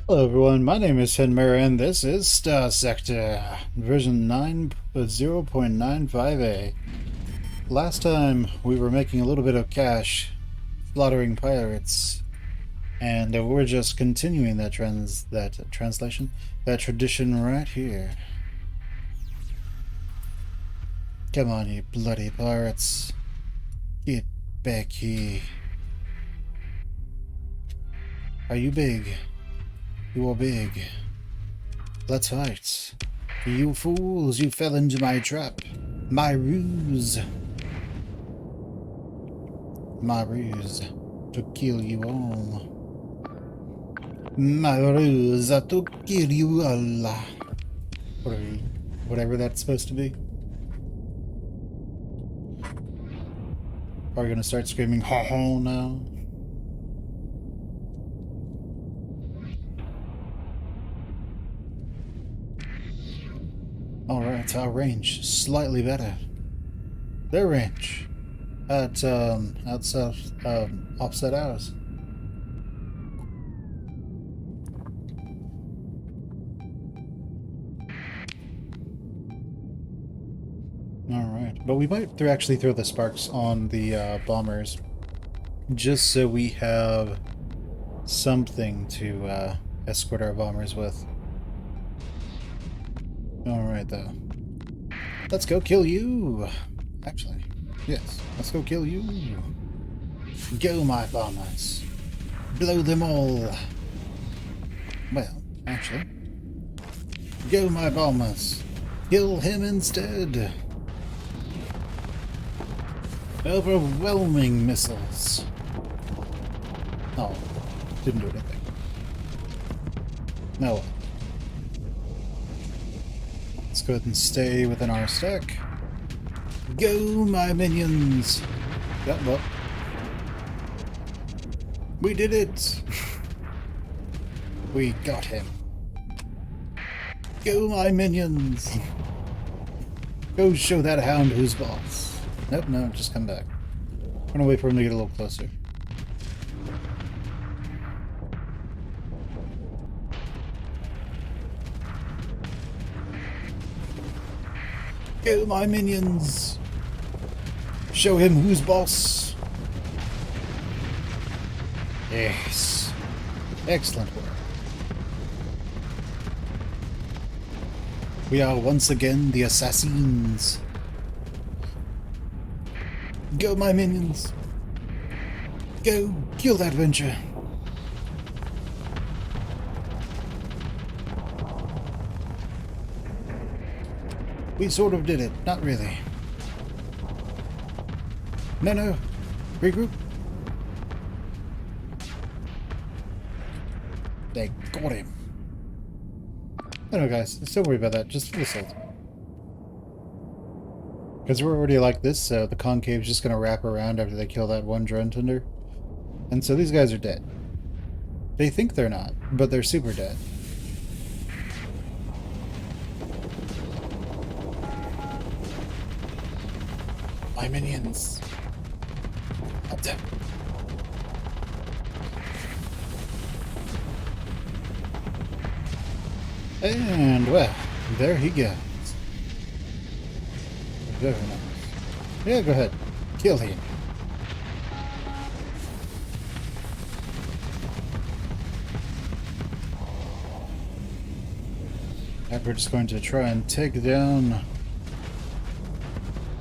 Hello everyone, my name is Fen Plays and this is Starsector, version 9.0.95a. Last time we were making a little bit of cash, slaughtering pirates, and we're just continuing that tradition right here. Come on, you bloody pirates. Get back here. Are you big? You are big. Let's fight. You fools, you fell into my trap. My ruse. My ruse to kill you all. My ruse to kill you all. Whatever that's supposed to be. Are we gonna start screaming ho ho now? Alright, our range slightly better. Their range at outside offset ours. Alright, but we might actually throw the sparks on the bombers just so we have something to escort our bombers with. Alright, though. Let's go kill you! Actually, yes, let's go kill you. Go, my bombers. Blow them all. Well, actually. Go, my bombers. Kill him instead. Overwhelming missiles. Oh, didn't do anything. No. Let's go ahead and stay within our stack. Go, my minions! Yep, well. We did it! We got him. Go, my minions! Go show that hound who's boss. Nope, no, just come back. I'm gonna wait for him to get a little closer. Go, my minions! Show him who's boss! Yes. Excellent work. We are once again the assassins. Go, my minions! Go, kill that venture! We sort of did it. Not really. No. Regroup. They got him. No, guys. Don't worry about that. Just for the salt. Because we're already like this, so the concave's just going to wrap around after they kill that one drone tender. And so these guys are dead. They think they're not, but they're super dead. My minions. Up there. And, well, there he goes. Very nice. Yeah, go ahead. Kill him. And we're just going to try and take down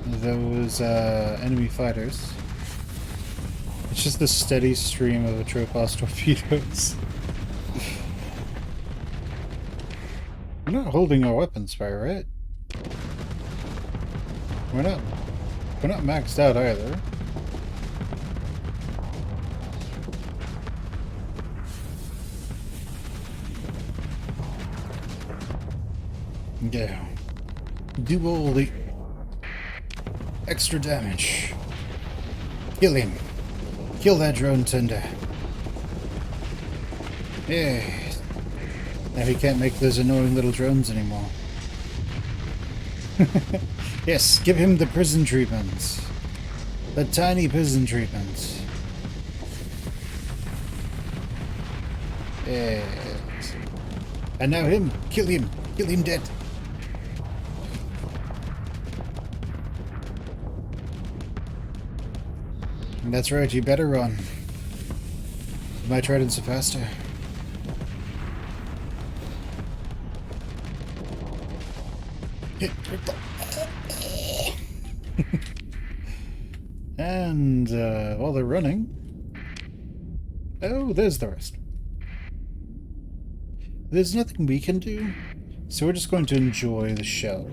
those enemy fighters. It's just the steady stream of Atropos torpedoes. We're not holding our weapon spare, right? We're not maxed out either. Yeah. Do all the extra damage. Kill him. Kill that drone tender. Yeah. Now he can't make those annoying little drones anymore. Yes, give him the prison treatments. The tiny prison treatments. Yes. Nice. And now him! Kill him! Kill him dead! And that's right, you better run. My tridents are faster. And while they're running... Oh, there's the rest. There's nothing we can do, so we're just going to enjoy the show.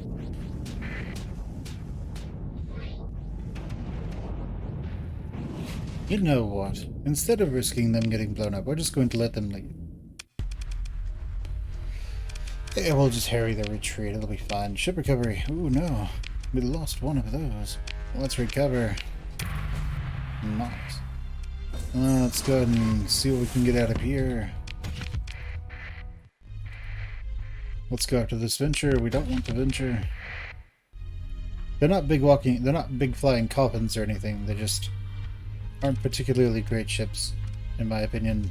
You know what? Instead of risking them getting blown up, we're just going to let them leave. Yeah, we'll just harry their retreat. It'll be fine. Ship recovery. Ooh, no. We lost one of those. Let's recover. Nice. Let's go ahead and see what we can get out of here. Let's go after this venture. We don't want the venture. They're not big flying coffins or anything. They just aren't particularly great ships, in my opinion.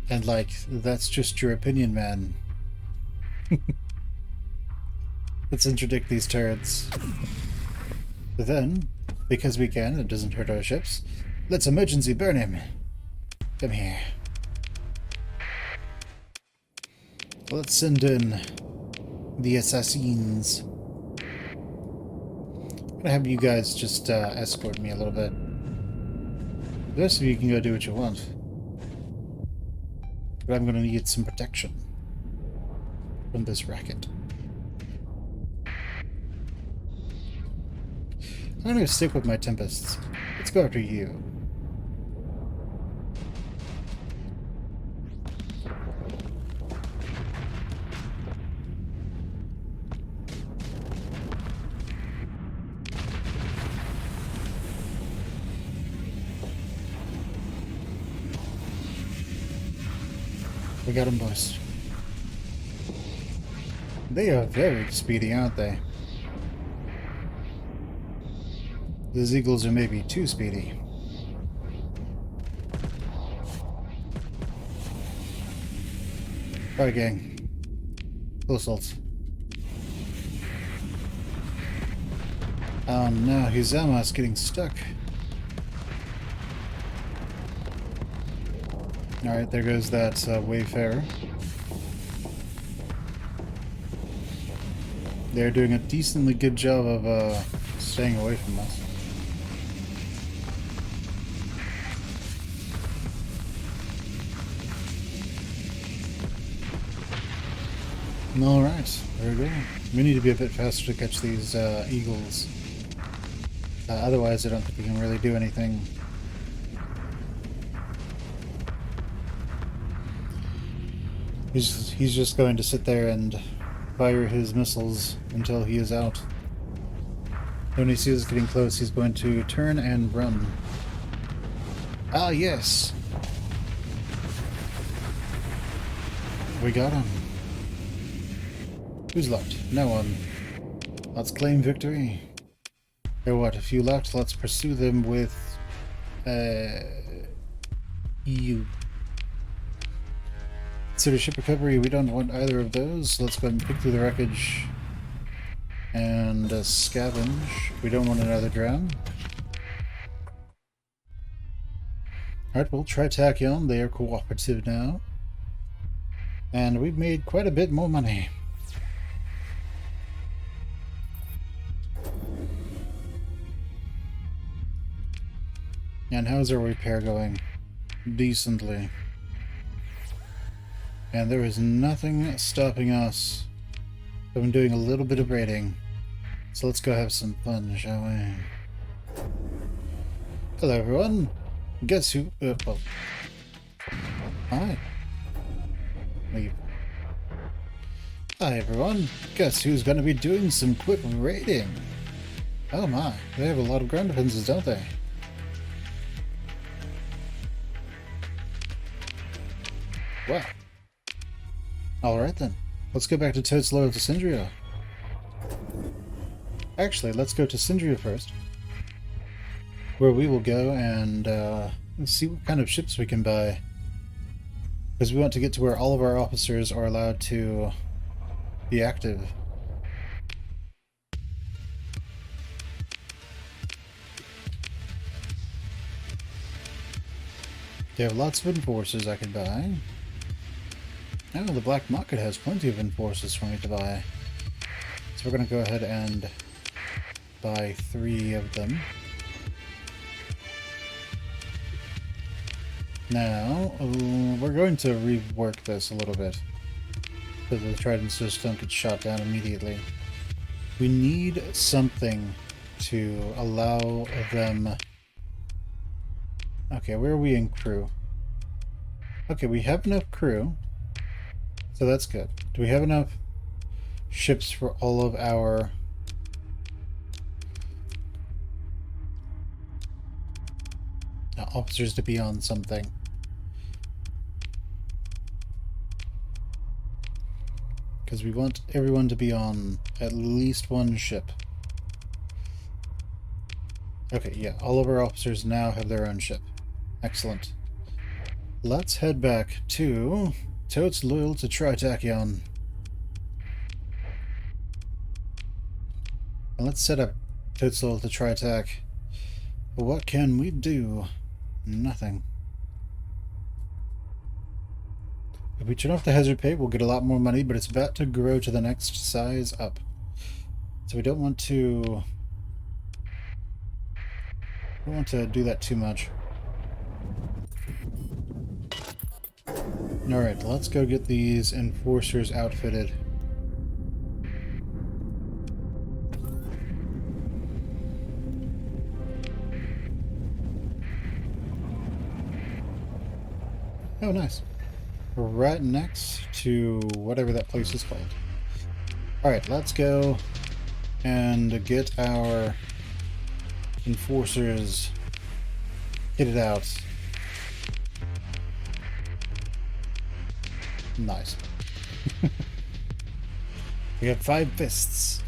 And like, that's just your opinion, man. Let's interdict these turrets. But then, because we can, it doesn't hurt our ships, let's emergency burn him. Come here. Let's send in the assassins. I'm gonna have you guys just escort me a little bit. The rest of you can go do what you want. But I'm gonna need some protection from this racket. I'm gonna stick with my Tempests. Let's go after you. We got them, boys. They are very speedy, aren't they? These eagles are maybe too speedy. Alright, gang. Full assault. Oh no, his Zama's getting stuck. Alright, there goes that Wayfarer. They're doing a decently good job of staying away from us. Alright, there we go. We need to be a bit faster to catch these eagles. Otherwise, I don't think we can really do anything. He's just going to sit there and fire his missiles until he is out. When he sees us getting close, he's going to turn and run. Ah, yes! We got him. Who's left? No one. Let's claim victory. Or what, a few left? Let's pursue them with... EU. Consider ship recovery. We don't want either of those. Let's go ahead and pick through the wreckage. And scavenge. We don't want another drown. Alright, we'll try Tachyon. They are cooperative now. And we've made quite a bit more money. And how's our repair going? Decently. And there is nothing stopping us from doing a little bit of raiding. So let's go have some fun, shall we? Hello, everyone. Guess who... well... Hi. Leave. Hi, everyone. Guess who's going to be doing some quick raiding? Oh my, they have a lot of ground defenses, don't they? Wow. Alright then. Let's go back to Toad's Loyal to Syndria. Actually, let's go to Syndria first. Where we will go and see what kind of ships we can buy. Because we want to get to where all of our officers are allowed to be active. They have lots of enforcers I can buy. Oh, the black market has plenty of enforcers for me to buy. So we're going to go ahead and buy 3 of them. Now, we're going to rework this a little bit, so the tridents just don't get shot down immediately. We need something to allow them... Okay, where are we in crew? Okay, we have enough crew, so that's good. Do we have enough ships for all of our... officers to be on something? Because we want everyone to be on at least one ship. Okay, yeah, all of our officers now have their own ship. Excellent. Let's head back to Totes Loyal to Tritachyon. And let's set up Totes Loyal to Tritach. What can we do? Nothing. If we turn off the hazard pay, we'll get a lot more money, but it's about to grow to the next size up. So we don't want to do that too much. Alright, let's go get these enforcers outfitted. Oh, nice. We're right next to whatever that place is called. Alright, let's go and get our enforcers kitted out. Nice. We have 5 fists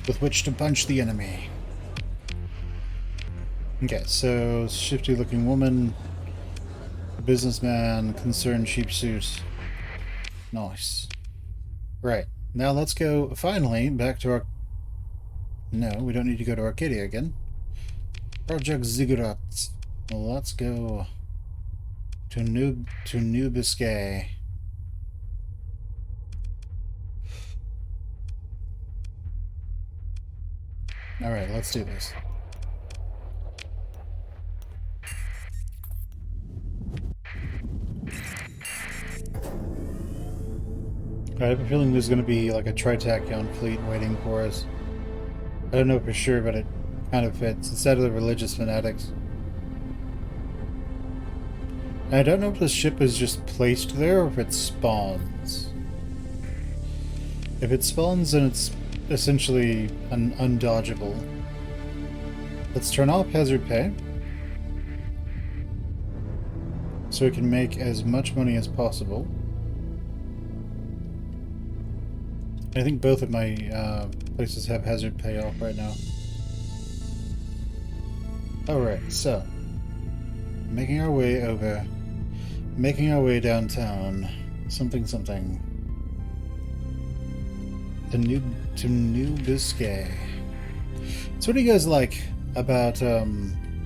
with which to punch the enemy. Okay, so shifty looking woman, businessman, concerned sheep suit. Nice. Right, now let's go finally back to our... No, we don't need to go to Arcadia again. Project Ziggurat. Let's go to New Biscay. Alright, let's do this. I have a feeling there's going to be like a Tritachyon fleet waiting for us. I don't know for sure, but it kind of fits. Instead of the religious fanatics. And I don't know if the ship is just placed there or if it spawns. If it spawns, then it's essentially undodgeable. Let's turn off hazard pay, so we can make as much money as possible. I think both of my places have hazard pay off right now. Alright, so making our way over, making our way downtown, something. To New Biscay. So what do you guys like about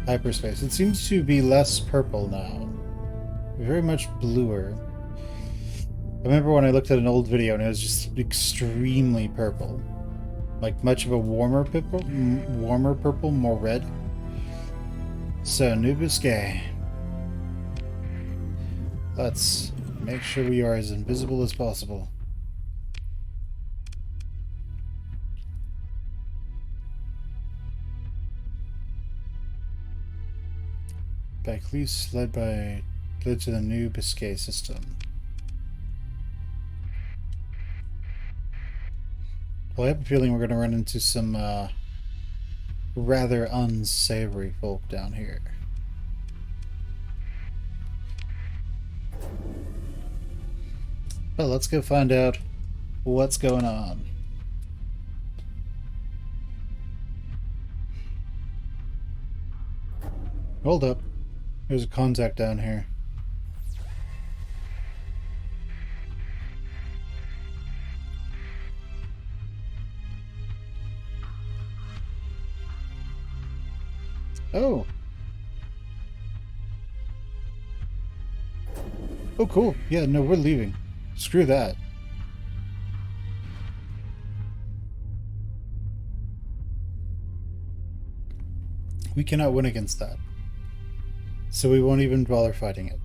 hyperspace? It seems to be less purple now. Very much bluer. I remember when I looked at an old video and it was just extremely purple. Like much of a warmer purple, more red. So, New Biscay. Let's make sure we are as invisible as possible. Backlise led to the New Biscay system. Well, I have a feeling we're going to run into some rather unsavory folk down here. Well, let's go find out what's going on. Hold up. There's a contact down here. Oh. Oh, cool. Yeah, no, we're leaving. Screw that. We cannot win against that. So we won't even bother fighting it.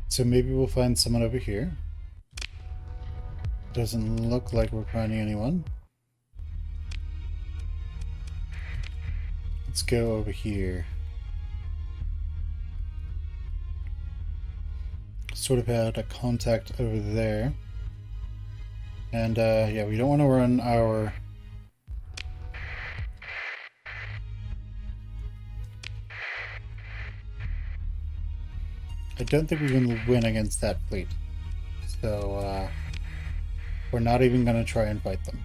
So maybe we'll find someone over here. Doesn't look like we're finding anyone. Let's go over here. Sort of had a contact over there. And yeah, we don't want to run our... I don't think we can win against that fleet. So we're not even going to try and fight them.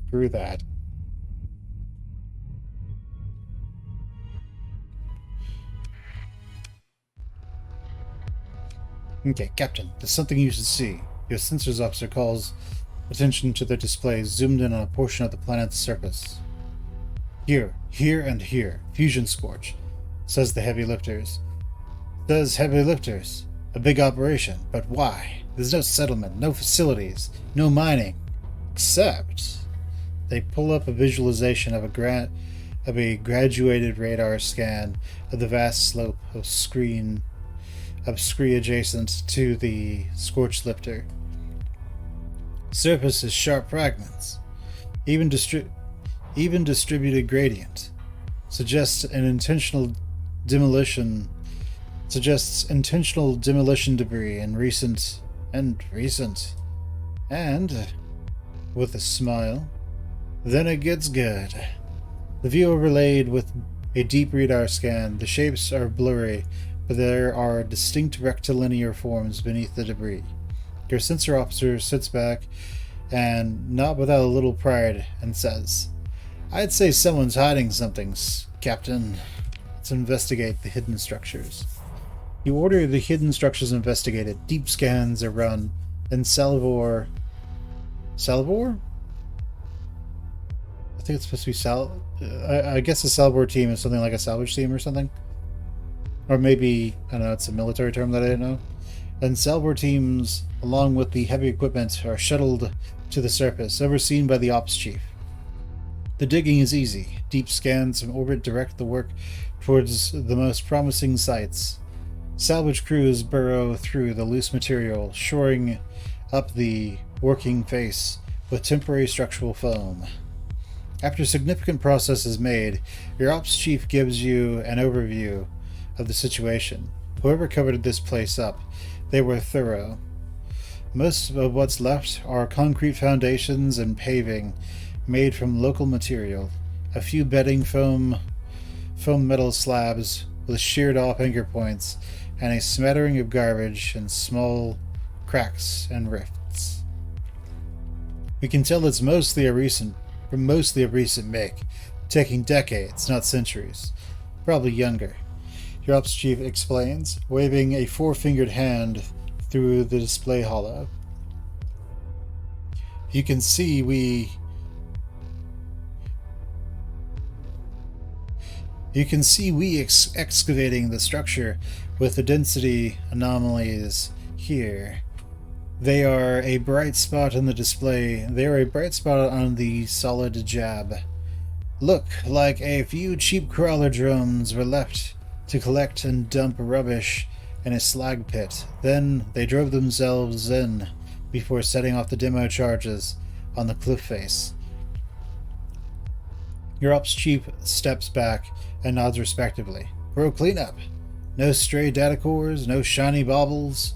Screw that. Okay, Captain, there's something you should see. Your sensors officer calls attention to the display zoomed in on a portion of the planet's surface. Here, here, and here. Fusion Scorch, says the heavy lifters. Says heavy lifters. A big operation, but why? There's no settlement, no facilities, no mining. Except... They pull up a visualization of a graduated radar scan of the vast slope of scree adjacent to the Scorch Lifter. Surface is sharp fragments. Even distributed gradient. Suggests intentional demolition debris in recent, and with a smile, then it gets good. The view overlaid with a deep radar scan, the shapes are blurry, but there are distinct rectilinear forms beneath the debris. Your sensor officer sits back, and not without a little pride, and says, I'd say someone's hiding something, Captain. Let's investigate the hidden structures. You order the hidden structures investigated, deep scans are run, and Salvor? I think it's supposed to be I guess the Salvor team is something like a salvage team or something. Or maybe, I don't know, it's a military term that I don't know. And Salvor teams, along with the heavy equipment, are shuttled to the surface, overseen by the ops chief. The digging is easy. Deep scans from orbit direct the work towards the most promising sites. Salvage crews burrow through the loose material, shoring up the working face with temporary structural foam. After significant progress is made, your ops chief gives you an overview of the situation. Whoever covered this place up, they were thorough. Most of what's left are concrete foundations and paving made from local material. A few bedding foam metal slabs with sheared off anchor points, and a smattering of garbage and small cracks and rifts. We can tell it's mostly a recent make, taking decades, not centuries. Probably younger. Your ops chief explains, waving a four-fingered hand through the display hollow. You can see we excavating the structure with the density anomalies here. They are a bright spot on the display. They are a bright spot on the solid jab. Look like a few cheap crawler drones were left to collect and dump rubbish in a slag pit. Then they drove themselves in before setting off the demo charges on the cliff face. Your ops chief steps back and nods respectively. Pro cleanup. No stray data cores, no shiny baubles.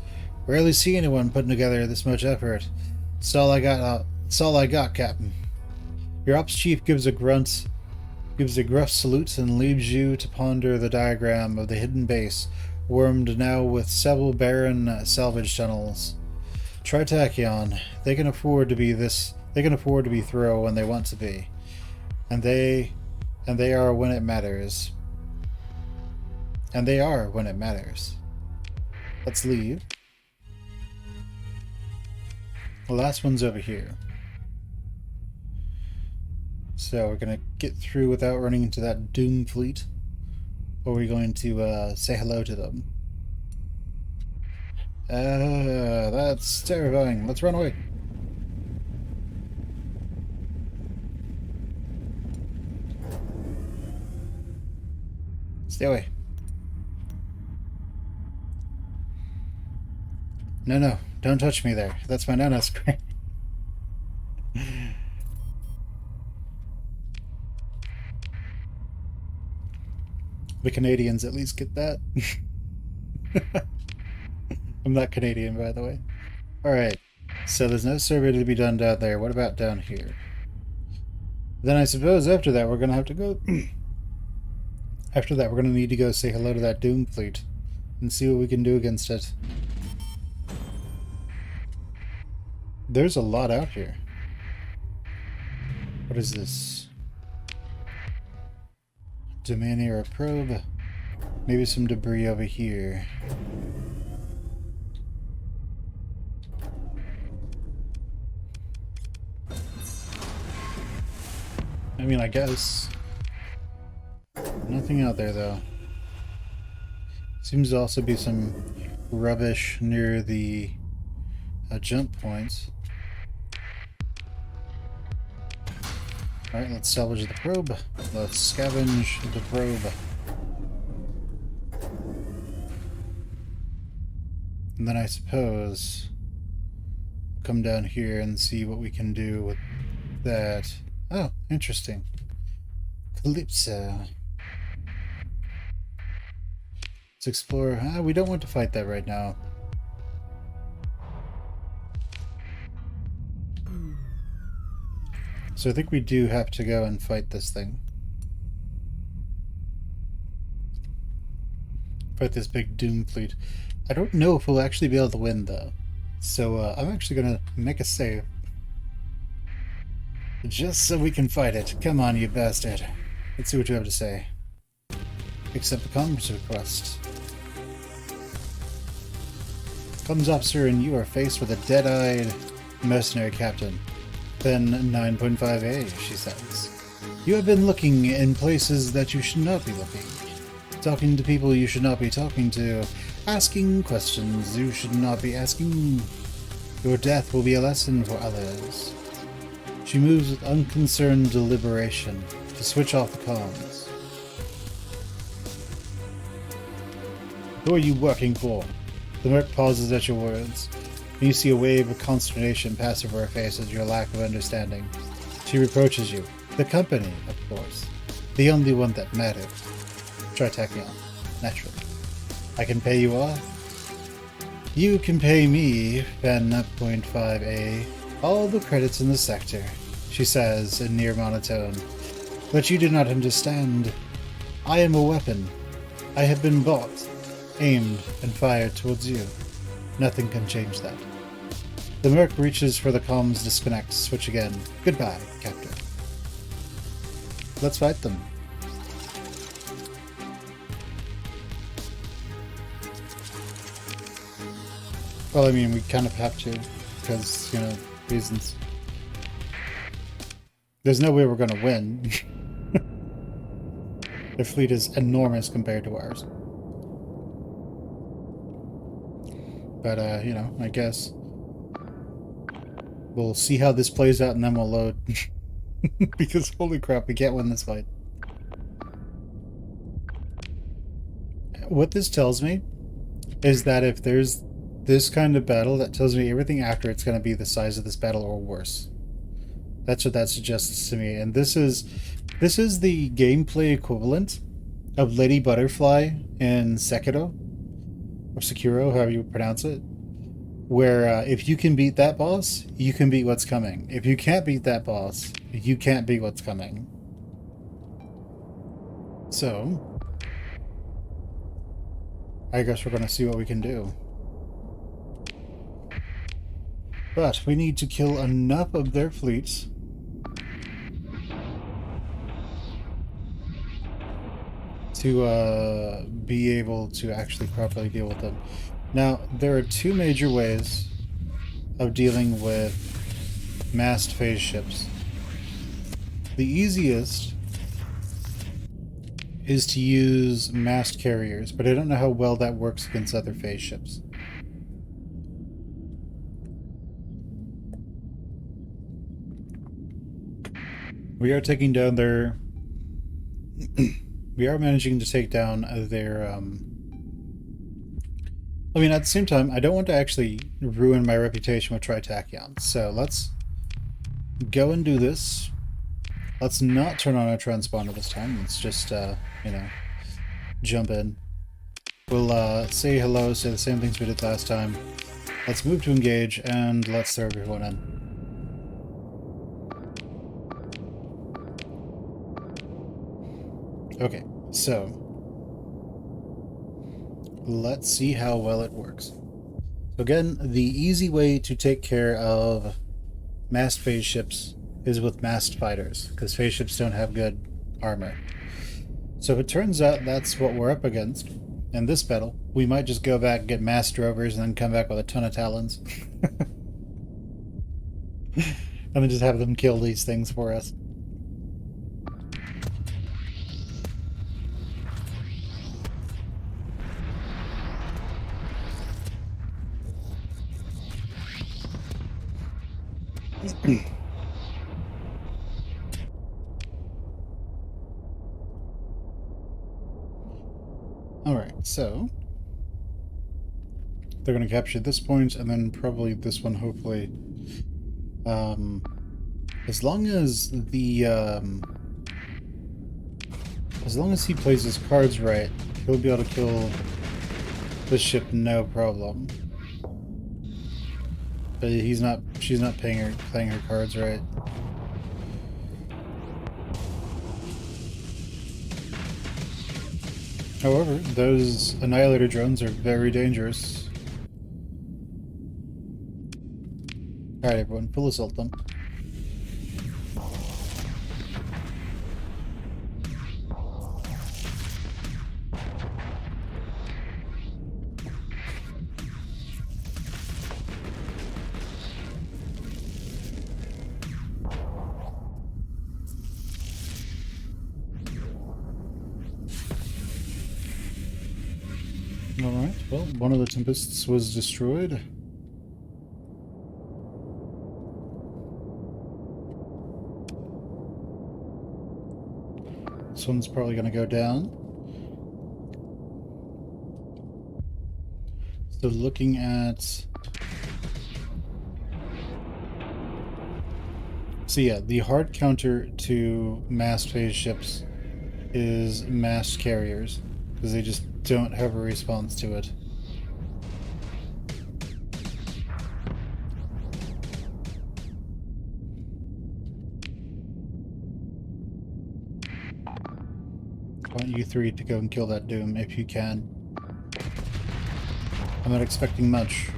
Rarely see anyone putting together this much effort. It's all I got, Captain. Your ops chief gives a gruff salute and leaves you to ponder the diagram of the hidden base, wormed now with several barren salvage tunnels. Tritachyon. They can afford to be this. They can afford to be thorough when they want to be, and they are when it matters. And they are when it matters. Let's leave. The last one's over here. So we're gonna get through without running into that Doom fleet. Or we're going to say hello to them. That's terrifying. Let's run away. Stay away. No, don't touch me there. That's my nano spray. The Canadians at least get that. I'm not Canadian, by the way. Alright, so there's no survey to be done down there. What about down here? Then I suppose after that we're going to have to go... after that we're going to need to go say hello to that Doom fleet and see what we can do against it. There's a lot out here. What is this? Domain era probe. Maybe some debris over here. I mean, I guess. Nothing out there, though. Seems to also be some rubbish near the jump points. Alright, let's salvage the probe. Let's scavenge the probe. And then I suppose we'll come down here and see what we can do with that. Oh, interesting. Calypso. Let's explore. We don't want to fight that right now. So I think we do have to go and fight this thing. Fight this big Doom fleet. I don't know if we'll actually be able to win, though. So I'm actually going to make a save. Just so we can fight it. Come on, you bastard. Let's see what you have to say. Accept the comms request. Comms officer, and you are faced with a dead-eyed mercenary captain. Then 9.5A, she says. You have been looking in places that you should not be looking. Talking to people you should not be talking to. Asking questions you should not be asking. Your death will be a lesson for others. She moves with unconcerned deliberation to switch off the comms. Who are you working for? The merc pauses at your words. You see a wave of consternation pass over her face at your lack of understanding. She reproaches you. The company, of course. The only one that matters. Tritachyon. Naturally. I can pay you off. You can pay me, Fen.5A, all the credits in the sector, she says in near monotone. But you do not understand. I am a weapon. I have been bought, aimed, and fired towards you. Nothing can change that. The merc reaches for the comms disconnect, switch again. Goodbye, Captain. Let's fight them. Well, I mean, we kind of have to, because, you know, reasons. There's no way we're going to win. Their fleet is enormous compared to ours. But, you know, I guess we'll see how this plays out and then we'll load. Because, holy crap, we can't win this fight. What this tells me is that if there's this kind of battle, that tells me everything after it's going to be the size of this battle or worse. That's what that suggests to me. And this is the gameplay equivalent of Lady Butterfly in Sekiro. Or Sekiro, however you pronounce it, where if you can beat that boss, you can beat what's coming. If you can't beat that boss, you can't beat what's coming. So, I guess we're going to see what we can do. But we need to kill enough of their fleets to be able to actually properly deal with them. Now, there are two major ways of dealing with massed phase ships. The easiest is to use massed carriers, but I don't know how well that works against other phase ships. We are taking down their... we are managing to take down their... I mean, at the same time, I don't want to actually ruin my reputation with Tritachyons, so let's go and do this. Let's not turn on our transponder this time. Let's just, you know, jump in. We'll say hello, say the same things we did last time. Let's move to engage, and let's throw everyone in. Okay, so let's see how well it works. So again, the easy way to take care of massed phase ships is with massed fighters, because phase ships don't have good armor. So if it turns out that's what we're up against in this battle, we might just go back and get massed rovers and then come back with a ton of talons. And then just have them kill these things for us. Alright, so they're going to capture this point and then probably this one, hopefully. As long as the as long as he plays his cards right, he'll be able to kill this ship no problem. But she's not playing her cards right. However, those Annihilator drones are very dangerous. Alright everyone, full assault them. Alright, well, one of the Tempests was destroyed. This one's probably going to go down. So looking at... So yeah, the hard counter to massed phase ships is massed carriers, because they just don't have a response to it. I want you three to go and kill that Doom if you can. I'm not expecting much.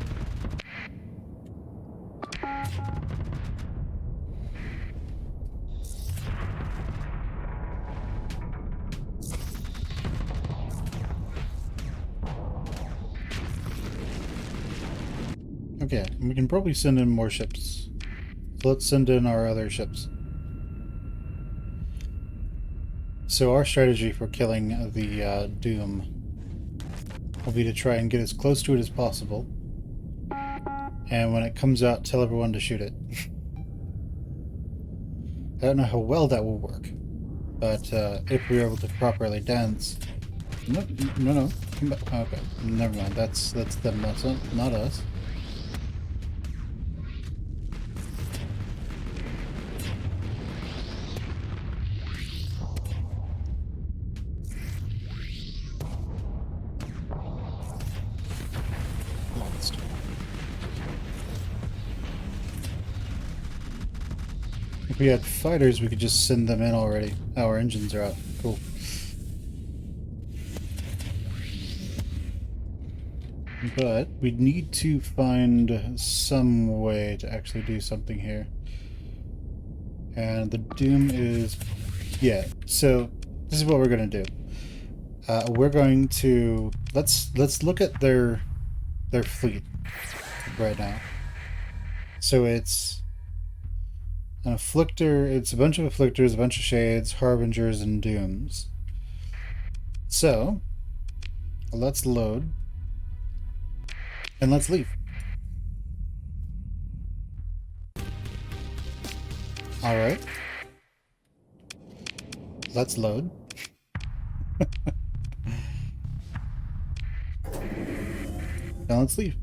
Okay, we can probably send in more ships. So let's send in our other ships. So our strategy for killing the Doom will be to try and get as close to it as possible. And when it comes out, tell everyone to shoot it. I don't know how well that will work. But if we're able to properly dance... No. Come back. Okay, never mind. That's them, that's not us. If we had fighters, we could just send them in already. Oh, our engines are out. Cool. But we need to find some way to actually do something here. And the doom is... yeah, so this is what we're going to do. We're going to... Let's look at their fleet right now. So it's an afflictor, it's a bunch of afflictors, a bunch of shades, harbingers, and dooms. So let's load and let's leave. Alright. Let's load. Now let's leave.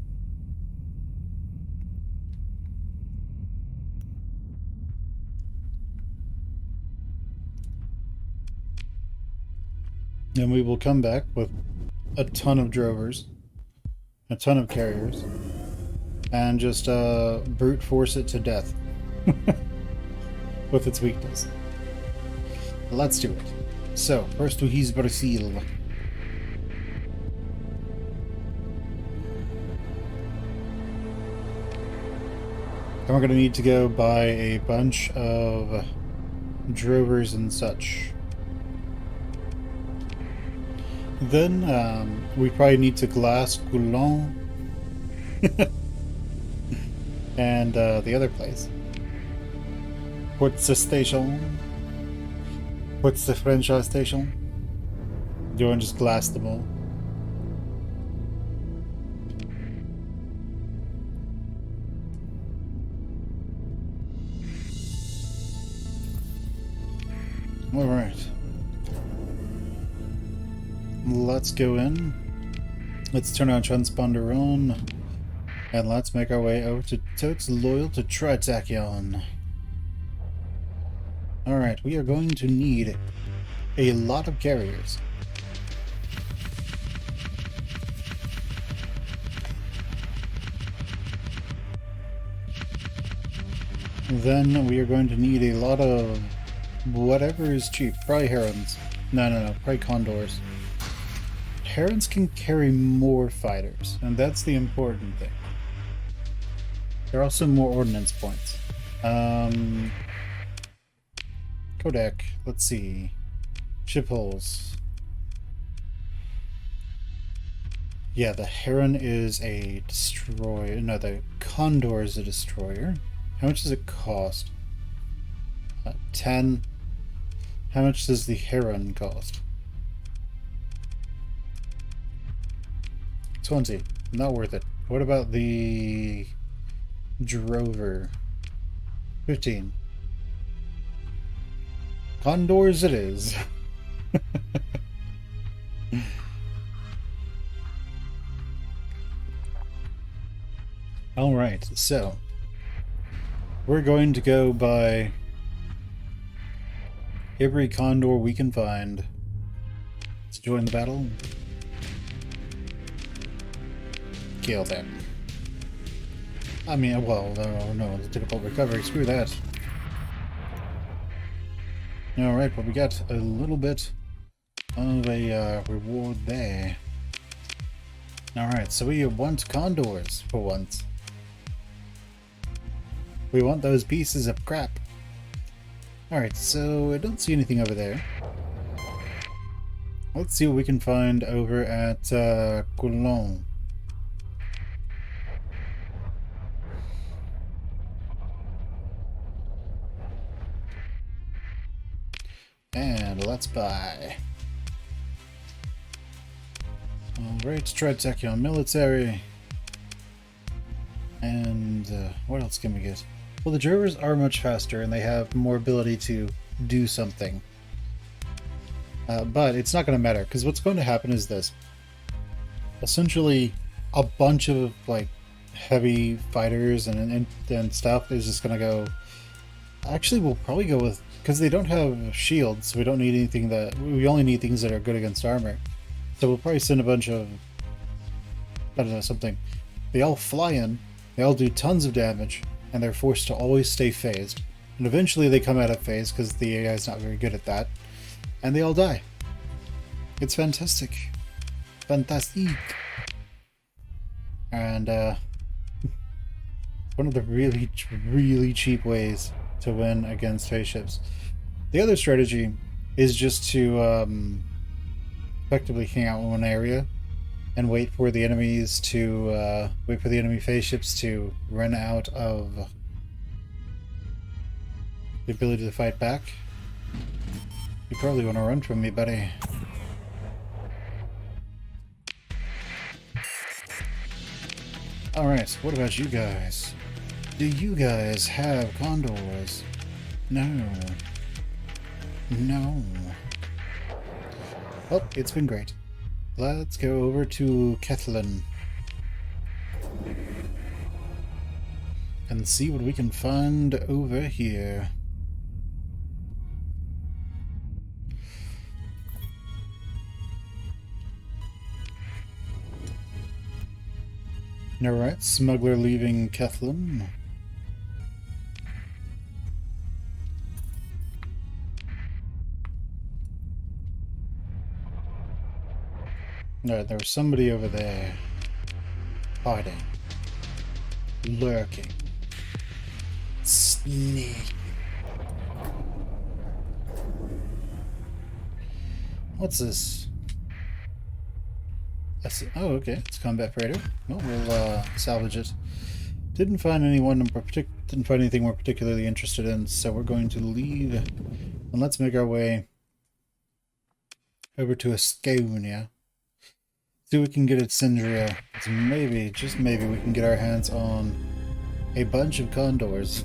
And we will come back with a ton of drovers, a ton of carriers, and just brute force it to death with its weakness. Let's do it. So, first to his Brazil. And we're going to need to go buy a bunch of drovers and such. Then we probably need to glass Coulon and the other place. What's the station? What's the French station? Do you want to just glass them all? Alright. Let's go in. Let's turn our transponder on. And let's make our way over to Totes Loyal to Tritachyon. Alright, we are going to need a lot of carriers. Then we are going to need a lot of whatever is cheap. Probably herons. No, probably condors. Herons can carry more fighters, and that's the important thing. There are also more ordnance points. Kodak, let's see. Ship holes. Yeah, the heron is a destroyer. No, the condor is a destroyer. How much does it cost? 10. How much does the heron cost? 20. Not worth it. What about the drover? 15. Condors it is. Alright, so we're going to go by every condor we can find. Let's join the battle. Kill them. I mean, well, no, it's a difficult recovery. Screw that. Alright, but we got a little bit of a reward there. Alright, so we want condors for once. We want those pieces of crap. Alright, so I don't see anything over there. Let's see what we can find over at Coulon. And let's buy. Alright, Tritachyon military. And what else can we get? Well, the drovers are much faster and they have more ability to do something. But it's not going to matter, because what's going to happen is this. Essentially, a bunch of like heavy fighters and stuff is just going to go... Actually, we'll probably go with... Because they don't have shields, so we don't need anything that... We only need things that are good against armor. So we'll probably send a bunch of... I don't know, something. They all fly in, they all do tons of damage, and they're forced to always stay phased. And eventually they come out of phase because the AI is not very good at that. And they all die. It's fantastic. Fantastique. And one of the really, really cheap ways to win against spaceships. The other strategy is just to effectively hang out in one area and wait for the enemies to wait for the enemy phase ships to run out of the ability to fight back. You probably want to run from me, buddy. Alright, so what about you guys? Do you guys have condors? No. No. Well, it's been great. Let's go over to Kethlin and see what we can find over here. Alright, smuggler leaving Kethlin. Alright, there was somebody over there. Hiding. Lurking. Sneak. What's this? Oh, okay. It's combat freighter. Well, we'll salvage it. Didn't find anything we're particularly interested in, so we're going to leave and let's make our way over to Asconia. See if we can get at Syndria. So maybe, just maybe, we can get our hands on a bunch of condors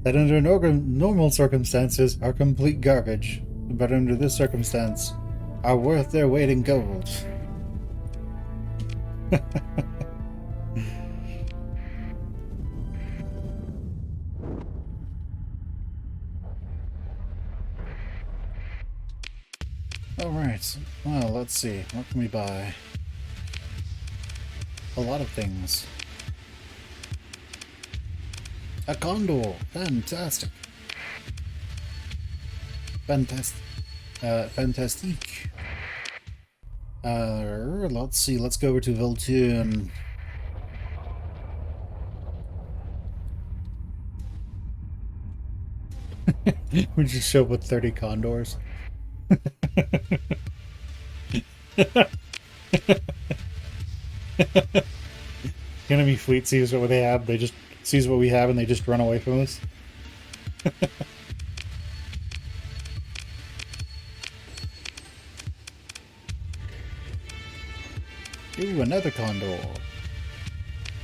that under normal circumstances are complete garbage, but under this circumstance are worth their weight in gold. Alright, well, let's see. What can we buy? A lot of things. A condor! Fantastic! Fantastique. Let's see, let's go over to Voltune. We just show up with 30 condors. Enemy fleet sees what they have, sees what we have and they just run away from us. Ooh, another condor.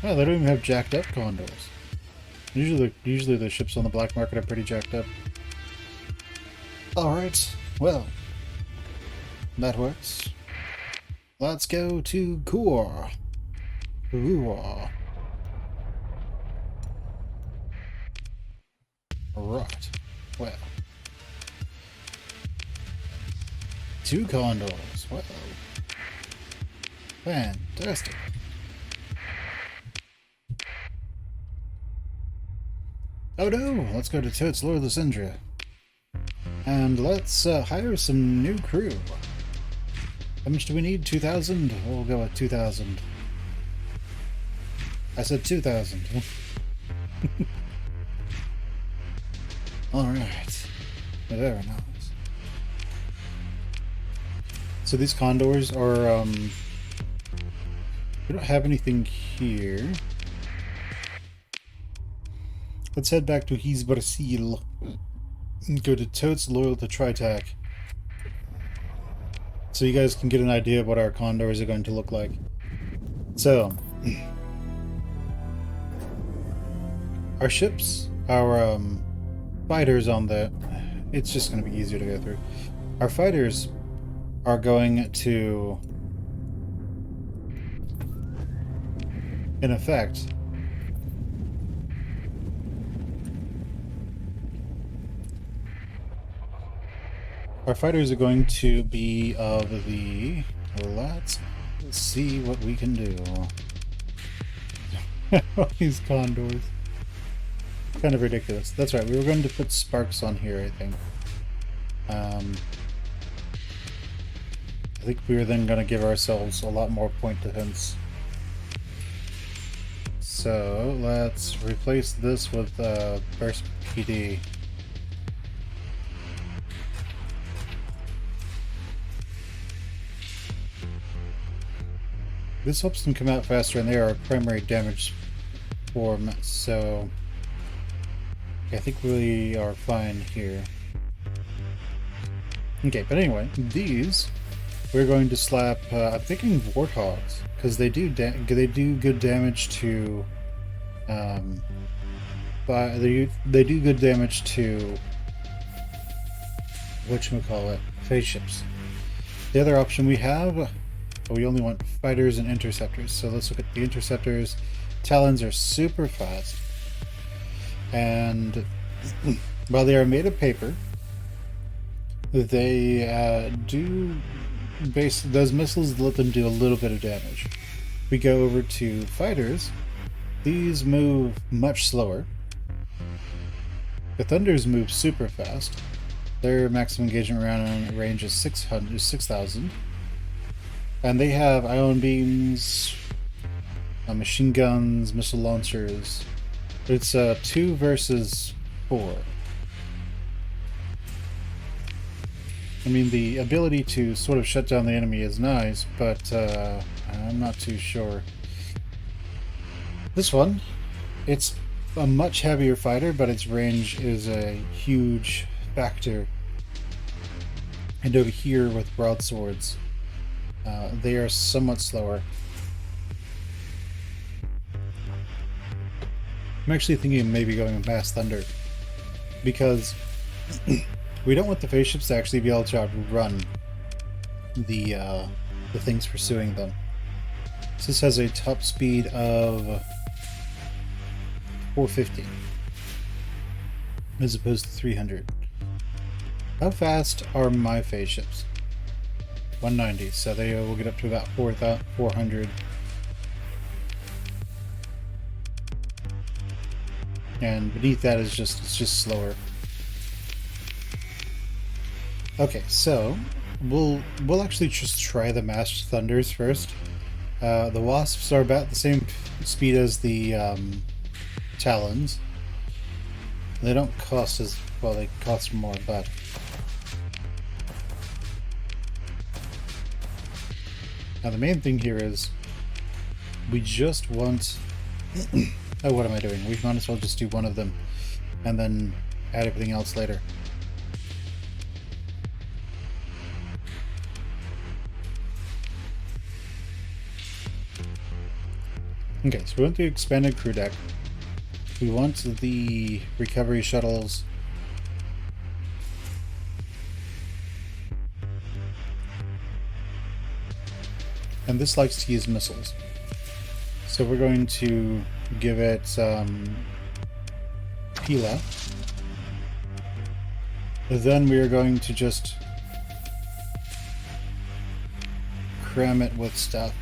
Oh, they don't even have jacked up condors. Usually the ships on the black market are pretty jacked up. Alright, well, that works. Let's go to Core. Ooh. Right, well. 2 condors, well. Fantastic. Oh no, let's go to Totes Lord of the Syndria. And let's hire some new crew. How much do we need? 2,000? We'll go with 2,000. I said 2,000. Alright. Very nice. So these condors are, we don't have anything here. Let's head back to His Brasil and go to Totes Loyal to Tritac. So you guys can get an idea of what our condors are going to look like. So, our ships, our fighters on the... It's just going to be easier to go through. Our fighters are going to, in effect, our fighters are going to be of the... Let's see what we can do. All these condors. Kind of ridiculous. That's right, we were going to put sparks on here, I think. I think we were then going to give ourselves a lot more point defense so let's replace this with Burst PD. This helps them come out faster, and they are a primary damage form, so I think we are fine here. Okay, but anyway, these we're going to slap. I'm thinking Warthogs because they do good damage to. They do good damage to whatchamacallit, phase ships. The other option we have. But we only want fighters and interceptors. So let's look at the interceptors. Talons are super fast. And while they are made of paper, they those missiles let them do a little bit of damage. We go over to fighters. These move much slower. The Thunders move super fast. Their maximum engagement range is 6,000. And they have ion beams, machine guns, missile launchers. It's 2 versus 4. I mean, the ability to sort of shut down the enemy is nice, but I'm not too sure. This one, it's a much heavier fighter, but its range is a huge factor. And over here with broadswords, they are somewhat slower. I'm actually thinking of maybe going Mass Thunder because we don't want the phase ships to actually be able to outrun the things pursuing them. So this has a top speed of 450 as opposed to 300. How fast are my phase ships? 190, so they will get up to about 400. And beneath that is it's just slower. Okay, so we'll actually just try the Massed Thunders first. The Wasps are about the same speed as the Talons. They don't cost as well, they cost more, but now the main thing here is we just want oh, what am I doing? We might as well just do one of them and then add everything else later. Okay, so we want the expanded crew deck. We want the recovery shuttles. And this likes to use missiles. So we're going to give it Pila. Then we are going to just cram it with stuff.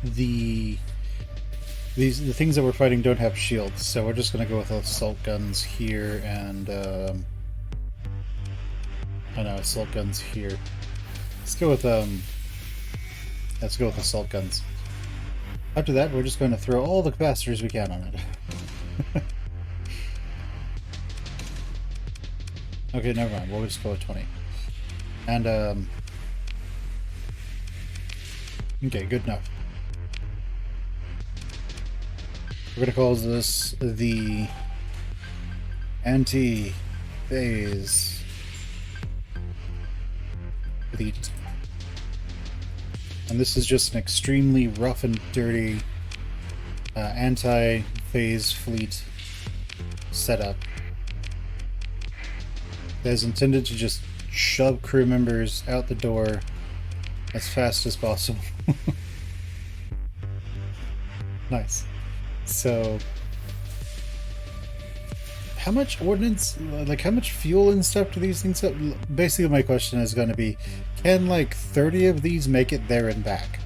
The things that we're fighting don't have shields, so we're just going to go with assault guns here and assault guns here. Let's go with assault guns. After that, we're just going to throw all the capacitors we can on it. Okay, never mind. We'll just go with 20. And okay, good enough. We're going to call this the anti-phase fleet. And this is just an extremely rough and dirty anti-phase fleet setup that is intended to just shove crew members out the door as fast as possible. Nice. So, how much ordnance, like how much fuel and stuff do these things have? Basically, my question is going to be, can like 30 of these make it there and back?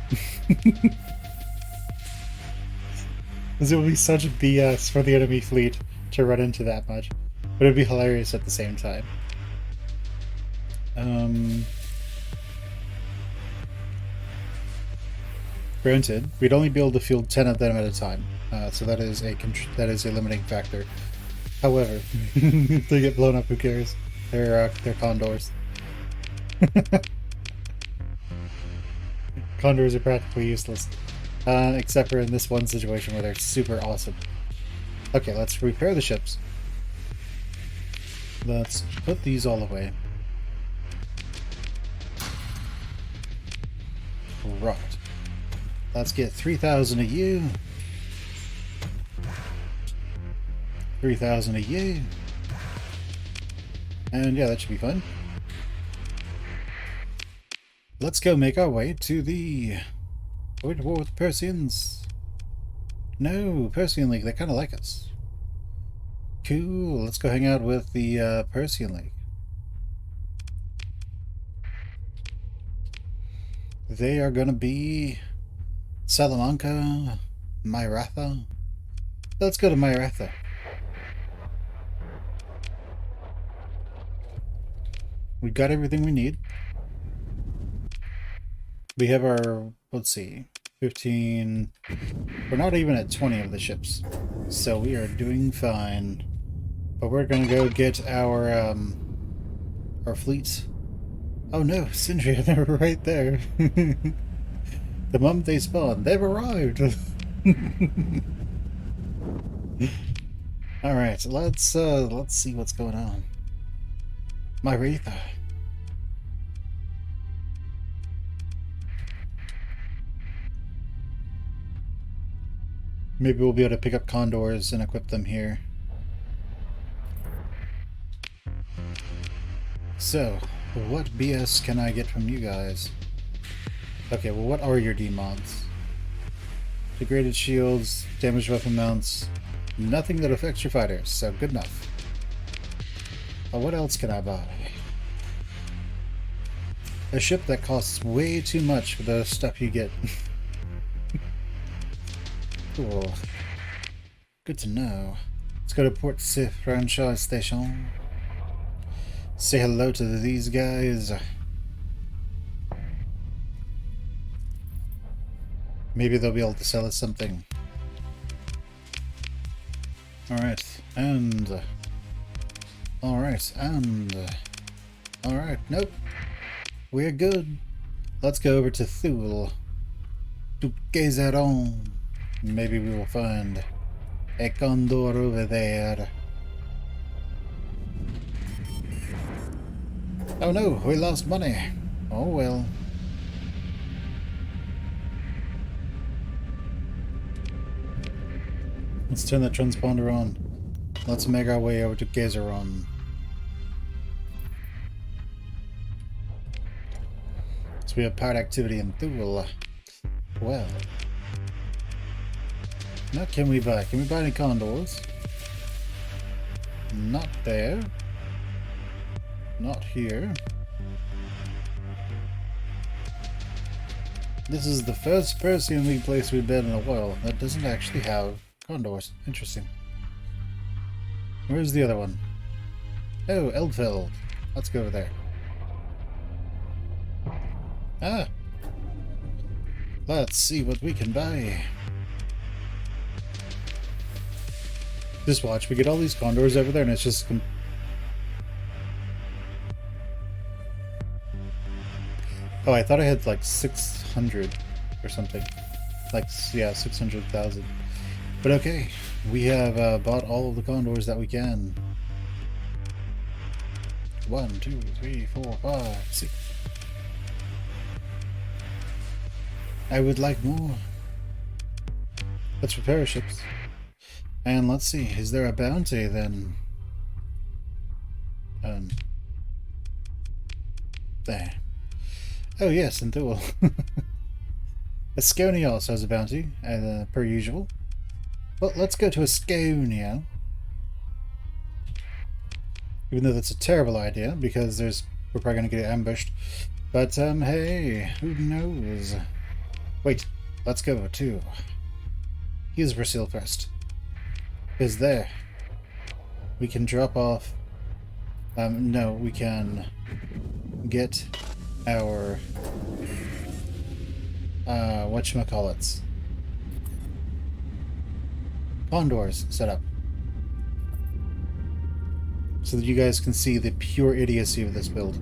Because it would be such BS for the enemy fleet to run into that much. But it'd be hilarious at the same time. Granted, we'd only be able to field 10 of them at a time, so that is a limiting factor. However, if they get blown up, who cares? They're condors. Condors are practically useless, except for in this one situation where they're super awesome. Okay, let's repair the ships. Let's put these all away. Right. Let's get 3,000 of you. 3,000 of you. And yeah, that should be fun. Let's go make our way to the... We're at war with the Persians. No, Persian League, they kind of like us. Cool, let's go hang out with the Persian League. They are going to be Salamanca, Myratha. Let's go to Myratha. We've got everything we need. We have our, let's see, 15... We're not even at 20 of the ships. So we are doing fine. But we're gonna go get our fleets. Oh no, Sindri, they're right there. The moment they spawn, they've arrived. Alright, let's see what's going on. Myratha. Maybe we'll be able to pick up condors and equip them here. So, what BS can I get from you guys? Okay, well, what are your demods? Degraded shields, damaged weapon mounts, nothing that affects your fighters, so good enough. What else can I buy? A ship that costs way too much for the stuff you get. Cool. Good to know. Let's go to Port Sif Franchise Station. Say hello to these guys. Maybe they'll be able to sell us something. Alright, and... Alright, and... Alright, nope. We're good. Let's go over to Thule. To Gazeron. Maybe we will find a condor over there. Oh no, we lost money. Oh well. Let's turn that transponder on. Let's make our way over to Gazeron. So we have pirate activity in Thule. Well. Now can we buy? Can we buy any condors? Not there. Not here. This is the first Persian League place we've been in a while that doesn't actually have condors. Interesting. Where's the other one? Oh, Eldfeld. Let's go over there. Ah! Let's see what we can buy. Just watch, we get all these condors over there and it's just... Oh, I thought I had like 600 or something. Like, yeah, 600,000. But okay, we have bought all of the condors that we can. 1, 2, 3, 4, 5, 6. I would like more. Let's repair ships. And let's see, is there a bounty then? There. Oh yes, in Thule. Asconia also has a bounty, per usual. Well, let's go to Asconia. Even though that's a terrible idea, because we're probably going to get ambushed. But, hey, who knows? Wait, let's go to Here's Brazil first. Because there, we can drop off... no, we can get our whatchamacallits, condors set up. So that you guys can see the pure idiocy of this build.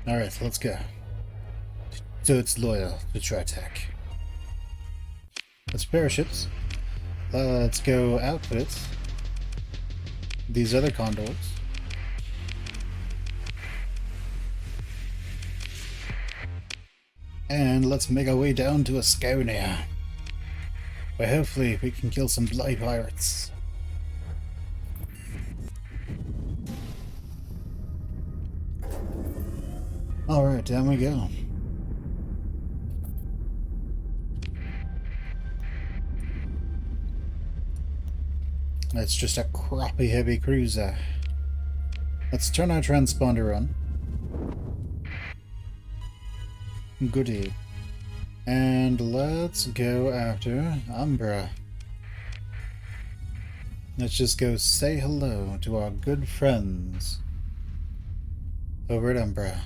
Alright, let's go. So it's loyal to try attack. Let's prepare our ships. Let's go outfit these other condors. And let's make our way down to Asconia, where hopefully we can kill some bloody pirates. Alright, down we go. It's just a crappy heavy cruiser. Let's turn our transponder on. Goody. And let's go after Umbra. Let's just go say hello to our good friends over at Umbra.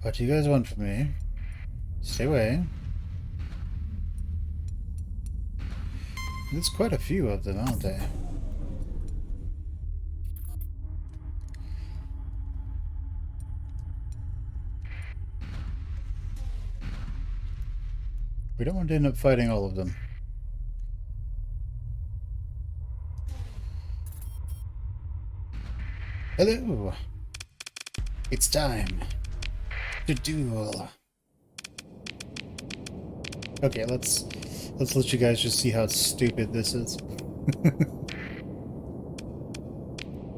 What do you guys want from me? Stay away. There's quite a few of them, aren't there? We don't want to end up fighting all of them. Hello! It's time to duel. Okay, let's let you guys just see how stupid this is.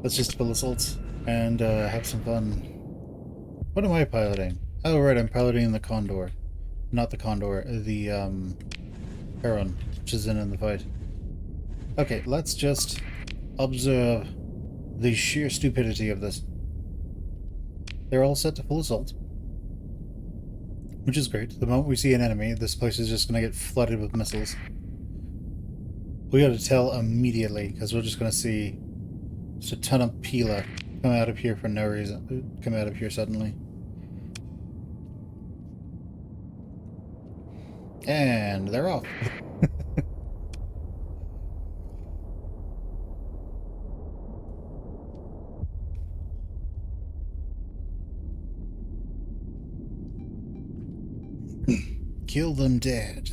Let's just full assault and have some fun. What am I piloting? Oh right, I'm piloting the Condor. Not the Condor, the Heron, which is in the fight. Okay, let's just observe the sheer stupidity of this. They're all set to full assault, which is great. The moment we see an enemy, this place is just going to get flooded with missiles. We got to tell immediately, because we're just going to see just a ton of Pila come out of here for no reason. Come out of here suddenly. And they're off. Kill them dead.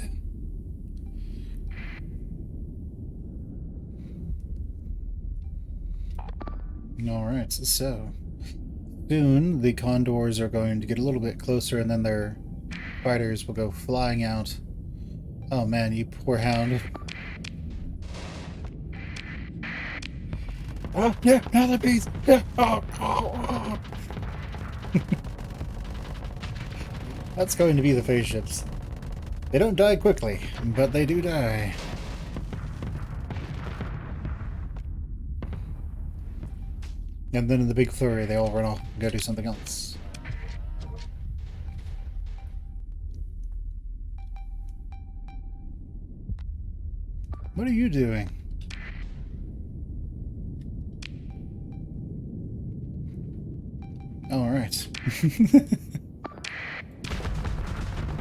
Alright, so soon the Condors are going to get a little bit closer and then their fighters will go flying out. Oh man, you poor hound. Oh, yeah, now the beast! Yeah. Oh. That's going to be the phase ships. They don't die quickly, but they do die. And then in the big flurry, they all run off and go do something else. What are you doing? All right.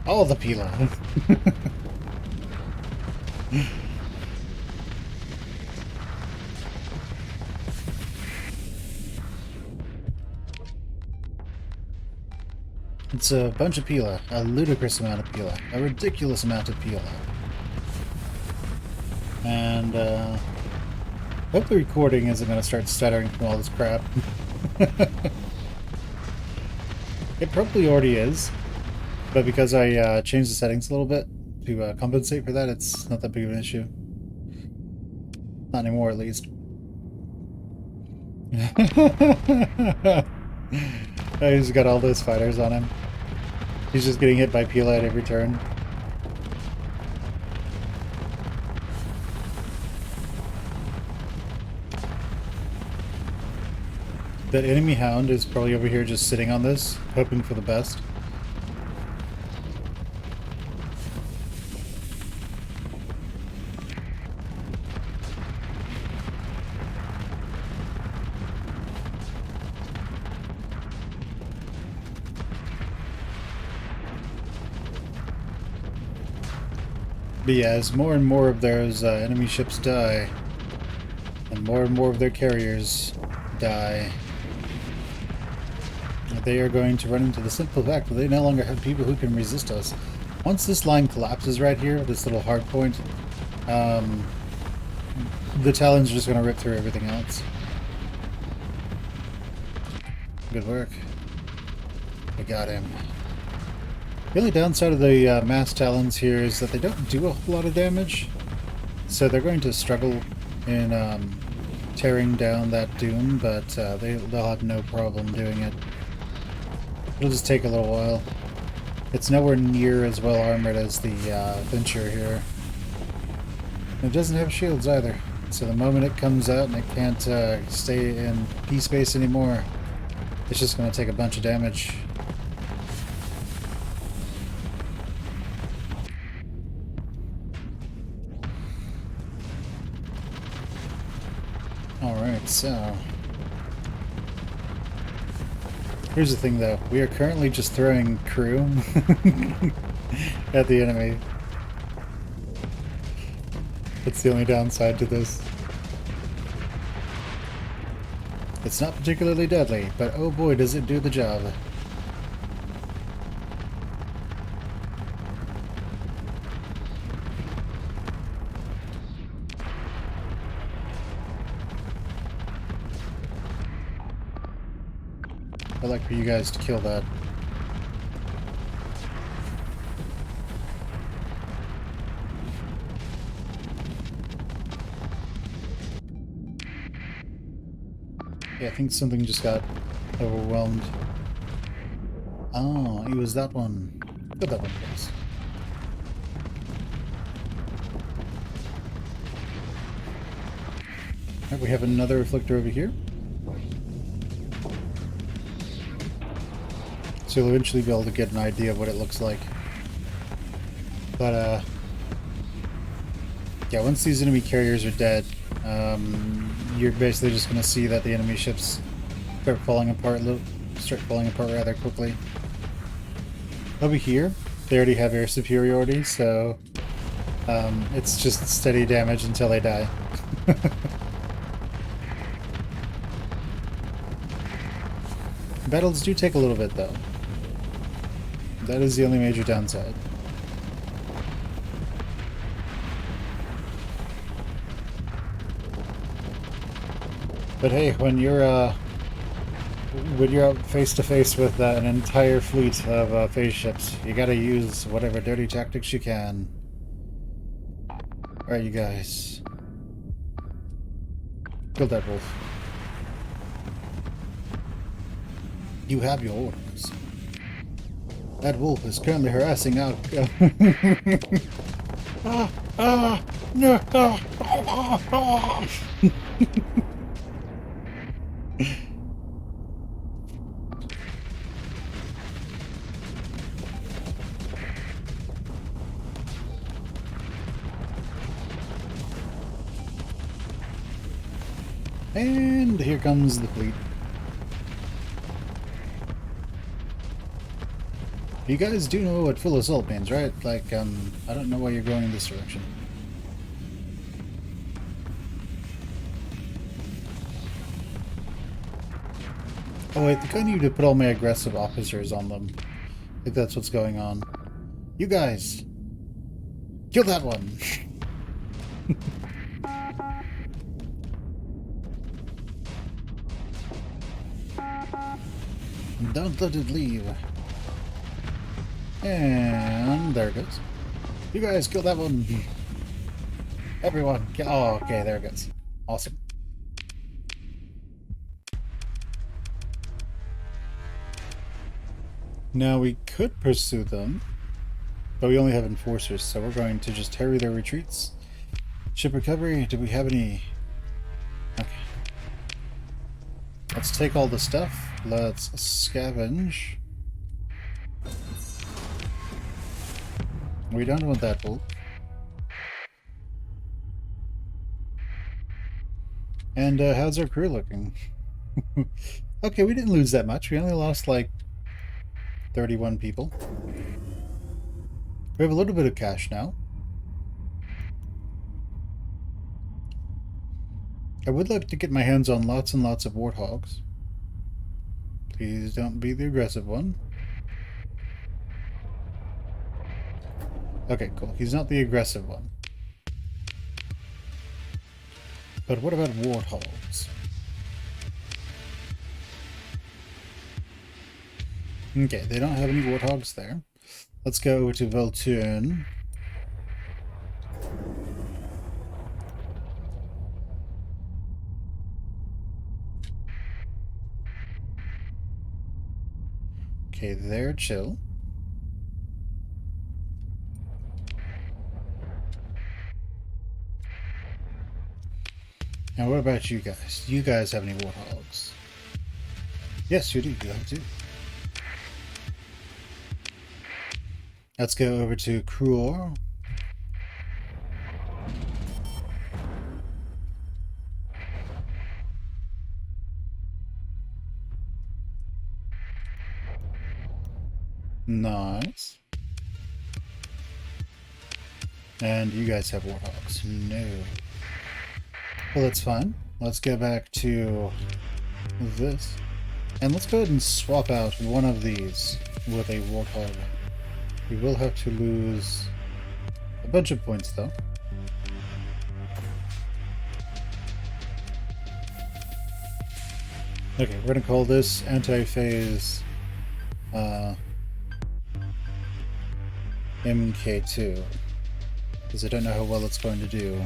All the Pila. It's a bunch of Pila, a ludicrous amount of Pila, a ridiculous amount of Pila. And, hope the recording isn't going to start stuttering from all this crap. It probably already is, but because I changed the settings a little bit to compensate for that, it's not that big of an issue. Not anymore, at least. He's got all those fighters on him. He's just getting hit by Pila at every turn. That enemy hound is probably over here just sitting on this, hoping for the best. But yeah, as more and more of those enemy ships die, and more of their carriers die, they are going to run into the simple fact that they no longer have people who can resist us. Once this line collapses right here, this little hard point, the Talons are just going to rip through everything else. Good work. We got him. The only downside of the mass Talons here is that they don't do a whole lot of damage, so they're going to struggle in tearing down that dune, but they'll have no problem doing it. It'll just take a little while. It's nowhere near as well armored as the Venture here. It doesn't have shields either, so the moment it comes out and it can't stay in P-space anymore, it's just going to take a bunch of damage. Alright, so... here's the thing though, we are currently just throwing crew at the enemy. That's the only downside to this. It's not particularly deadly, but oh boy does it do the job. I'd like for you guys to kill that. Yeah, I think something just got overwhelmed. Oh, it was that one. Kill that one, please. Alright, we have another reflector over here. So you'll eventually be able to get an idea of what it looks like. But, yeah, once these enemy carriers are dead, you're basically just going to see that the enemy ships start falling apart rather quickly. Over here, they already have air superiority, so it's just steady damage until they die. Battles do take a little bit, though. That is the only major downside. But hey, when you're out face to face with an entire fleet of phase ships, you gotta use whatever dirty tactics you can. Alright, you guys. Kill that wolf. You have your orders. That wolf is currently harassing out. No! And here comes the fleet. You guys do know what full assault means, right? Like, I don't know why you're going in this direction. Oh, I think I need to put all my aggressive officers on them. I think that's what's going on. You guys! Kill that one! Don't let it leave. And there it goes. You guys kill that one. Everyone. Oh, okay, there it goes. Awesome. Now we could pursue them, but we only have enforcers, so we're going to just harry their retreats. Ship recovery, do we have any? Okay. Let's take all the stuff. Let's scavenge. We don't want that bull. And how's our crew looking? Okay, we didn't lose that much. We only lost like 31 people. We have a little bit of cash now. I would like to get my hands on lots and lots of warthogs. Please don't be the aggressive one. Okay, cool. He's not the aggressive one. But what about warthogs? Okay, they don't have any warthogs there. Let's go over to Volturn. Okay, they're chill. Now what about you guys? Do you guys have any warthogs? Yes, you do. You have two. Let's go over to Cruor. Nice. And you guys have warthogs. No. Well, that's fine. Let's go back to this. And let's go ahead and swap out one of these with a warthog. We will have to lose a bunch of points, though. Okay, we're going to call this anti-phase MK2. Because I don't know how well it's going to do.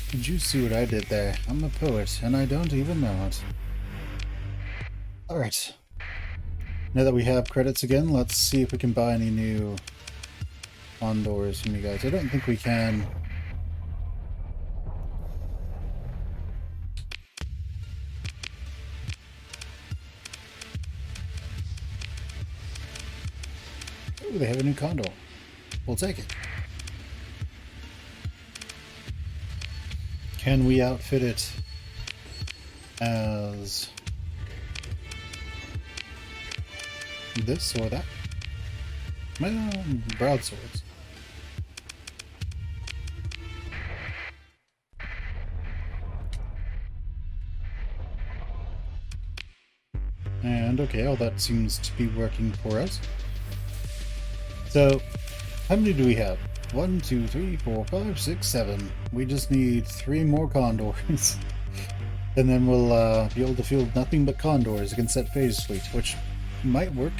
Did you see what I did there? I'm a poet, and I don't even know it. Alright. Now that we have credits again, let's see if we can buy any new condors from you guys. I don't think we can. Oh, they have a new condor. We'll take it. Can we outfit it as this or that? Well, broadswords. And okay, all that seems to be working for us. So, how many do we have? 1, 2, 3, 4, 5, 6, 7. We just need 3 more condors. And then we'll be able to field nothing but condors against that phase fleet, which might work.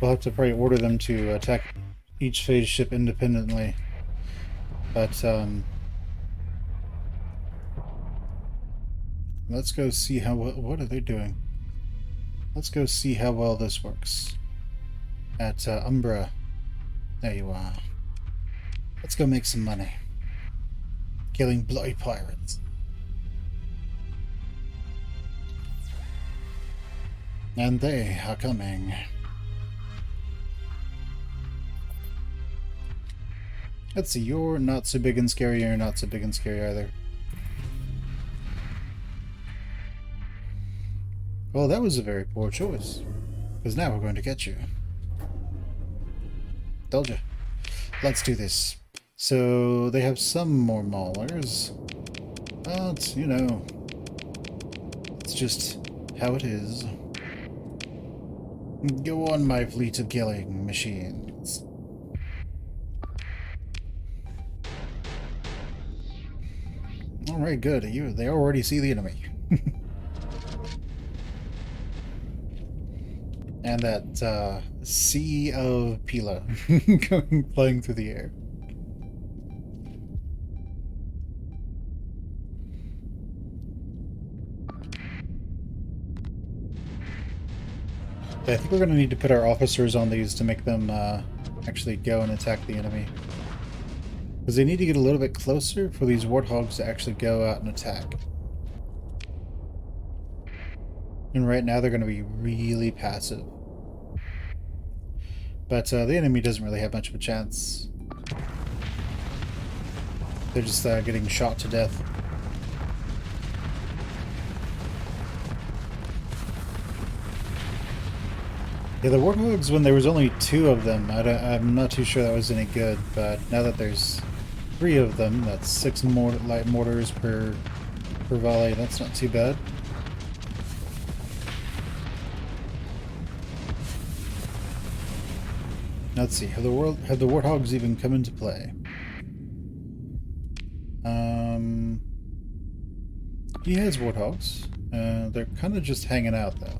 We'll have to probably order them to attack each phase ship independently. But, let's go see how... What are they doing? Let's go see how well this works. At Umbra. There you are. Let's go make some money. Killing bloody pirates. And they are coming. Let's see, you're not so big and scary, you're not so big and scary either. Well, that was a very poor choice. Because now we're going to get you. Told you. Let's do this. So, they have some more maulers. But, you know, it's just how it is. Go on, my fleet of killing machines. Alright, good. They already see the enemy. And that sea of Pila flying through the air. I think we're going to need to put our officers on these to make them actually go and attack the enemy. Because they need to get a little bit closer for these warthogs to actually go out and attack. And right now they're going to be really passive. But the enemy doesn't really have much of a chance. They're just getting shot to death. Yeah, the warthogs, when there was only 2 of them, I'm not too sure that was any good, but now that there's 3 of them, that's 6 more light mortars per volley, that's not too bad. Let's see, have the warthogs even come into play? He has warthogs. They're kind of just hanging out, though.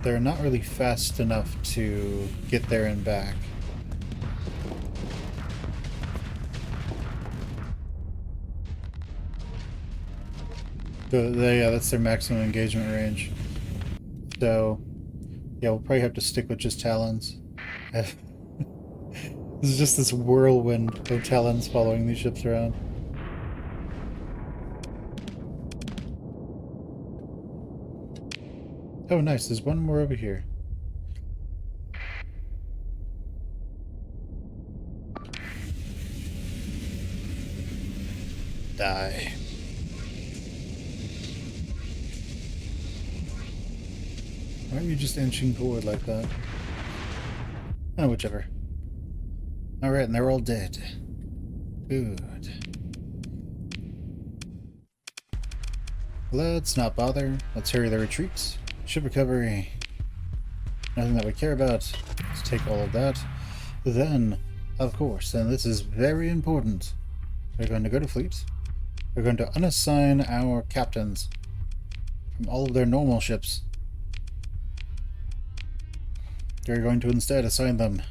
They're not really fast enough to get there and back. Yeah, that's their maximum engagement range. So, yeah, we'll probably have to stick with just Talons. This is just this whirlwind of Talons following these ships around. Oh, nice. There's one more over here. Die. Why are you just inching forward like that? Oh, whichever. Alright, and they're all dead. Good. Let's not bother. Let's hurry the retreat. Ship recovery. Nothing that we care about. Let's take all of that. Then, of course, and this is very important, we're going to go to fleet. We're going to unassign our captains from all of their normal ships. We're going to instead assign them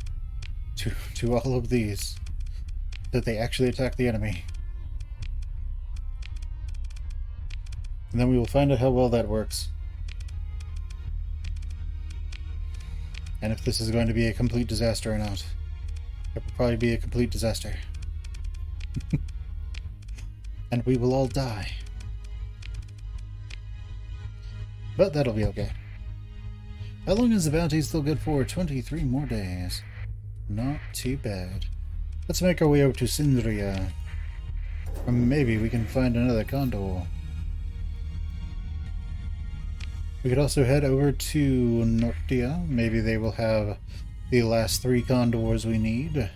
to all of these, that they actually attack the enemy. And then we will find out how well that works. And if this is going to be a complete disaster or not. It will probably be a complete disaster. And we will all die. But that'll be okay. How long is the bounty still good for? 23 more days. Not too bad. Let's make our way over to Sindria. Or maybe we can find another condor. We could also head over to Nortia. Maybe they will have the last 3 condors we need.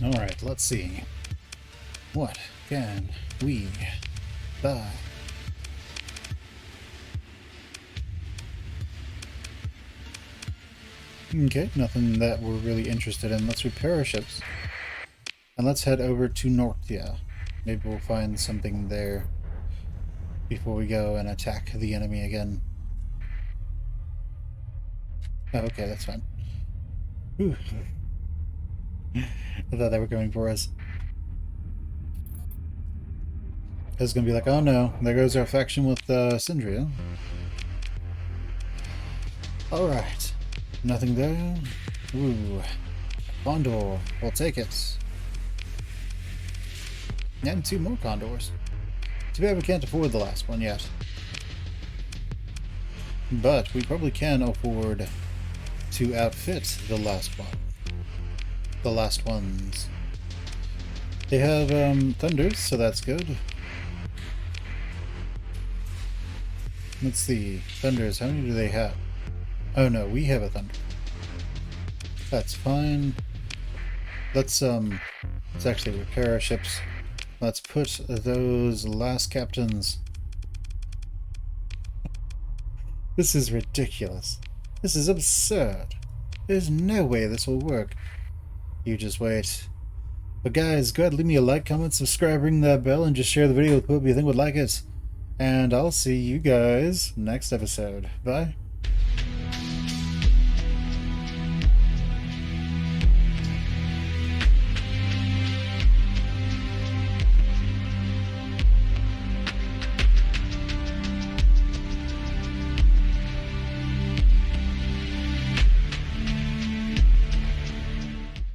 Alright, let's see. What can we buy? Okay, nothing that we're really interested in. Let's repair our ships. And let's head over to Nortia. Maybe we'll find something there before we go and attack the enemy again. Oh, okay, that's fine. Ooh. I thought they were going for us. I was gonna be like, oh no, there goes our faction with Sindria. Alright. Nothing there. Ooh. Condor. We'll take it. And 2 more condors. Too bad we can't afford the last one yet. But we probably can afford to outfit the last one. The last ones. They have thunders, so that's good. Let's see. Thunders, how many do they have? Oh no, we have a thunder. That's fine. Let's actually repair our ships. Let's put those last captains. This is ridiculous. This is absurd. There's no way this will work. You just wait. But guys, go ahead and leave me a like, comment, subscribe, ring that bell, and just share the video with whoever you think would like it. And I'll see you guys next episode. Bye.